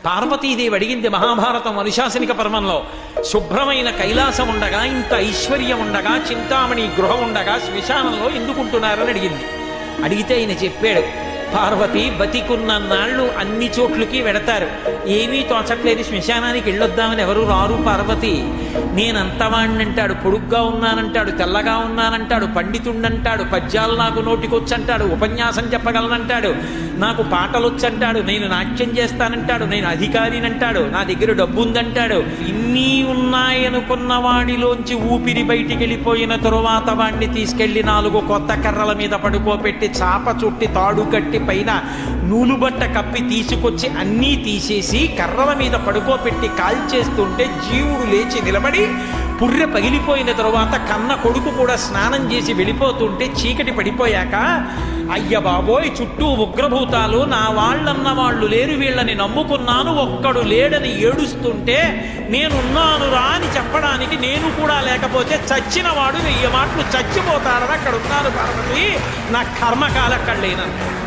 పార్వతీదేవి అడిగింది మహాభారతం అనుశాసనిక పర్వంలో, శుభ్రమైన కైలాసం ఉండగా, ఇంత ఐశ్వర్యం ఉండగా, చింతామణి గృహం ఉండగా శ్మశానంలో ఎందుకుంటున్నారని అడిగింది. అడిగితే ఆయన చెప్పాడు, పార్వతి బతికున్న నాళ్ళు అన్ని చోట్లకి వెడతారు, ఏమీ తోచట్లేదు, శ్మశానానికి వెళ్ళొద్దామని ఎవరు రారు పార్వతి. నేనంతవాణ్ణంటాడు, పొడుగ్గా ఉన్నానంటాడు, తెల్లగా ఉన్నానంటాడు, పండితుండంటాడు, పద్యాలు నాకు నోటికొచ్చంటాడు, ఉపన్యాసం చెప్పగలనంటాడు, నాకు పాటలొచ్చంటాడు, నేను నాట్యం చేస్తానంటాడు, నేను అధికారినంటాడు, నా దగ్గర డబ్బు ఉందంటాడు. ఇన్ని ఉన్నాయనుకున్న వాడిలోంచి ఊపిరి బయటికి వెళ్ళిపోయిన తరువాత వాడిని తీసుకెళ్లి 4 కొత్త కర్రల మీద పడుకోబెట్టి చాప చుట్టి తాడు కట్టి పైన నూలుబట్ట కప్పి తీసుకొచ్చి అన్నీ తీసేసి కర్రల మీద పడుకోబెట్టి కాల్చేస్తుంటే జీవుడు లేచి నిలబడి పుర్రె పగిలిపోయిన తరువాత కన్న కొడుకు కూడా స్నానం చేసి వెళ్ళిపోతుంటే చీకటి పడిపోయాక, అయ్య బాబోయ్ చుట్టూ ఉగ్రభూతాలు, నా వాళ్ళన్న వాళ్ళు లేరు, వీళ్ళని నమ్ముకున్నాను, ఒక్కడు లేడని ఏడుస్తుంటే నేనున్నాను రా అని చెప్పడానికి నేను కూడా లేకపోతే చచ్చిన వాడు 1000 మాటలు చచ్చిపోతాడని అక్కడ ఉన్నాను పార్వతి, నా కర్మకాలక్కడలేనన్నాడు.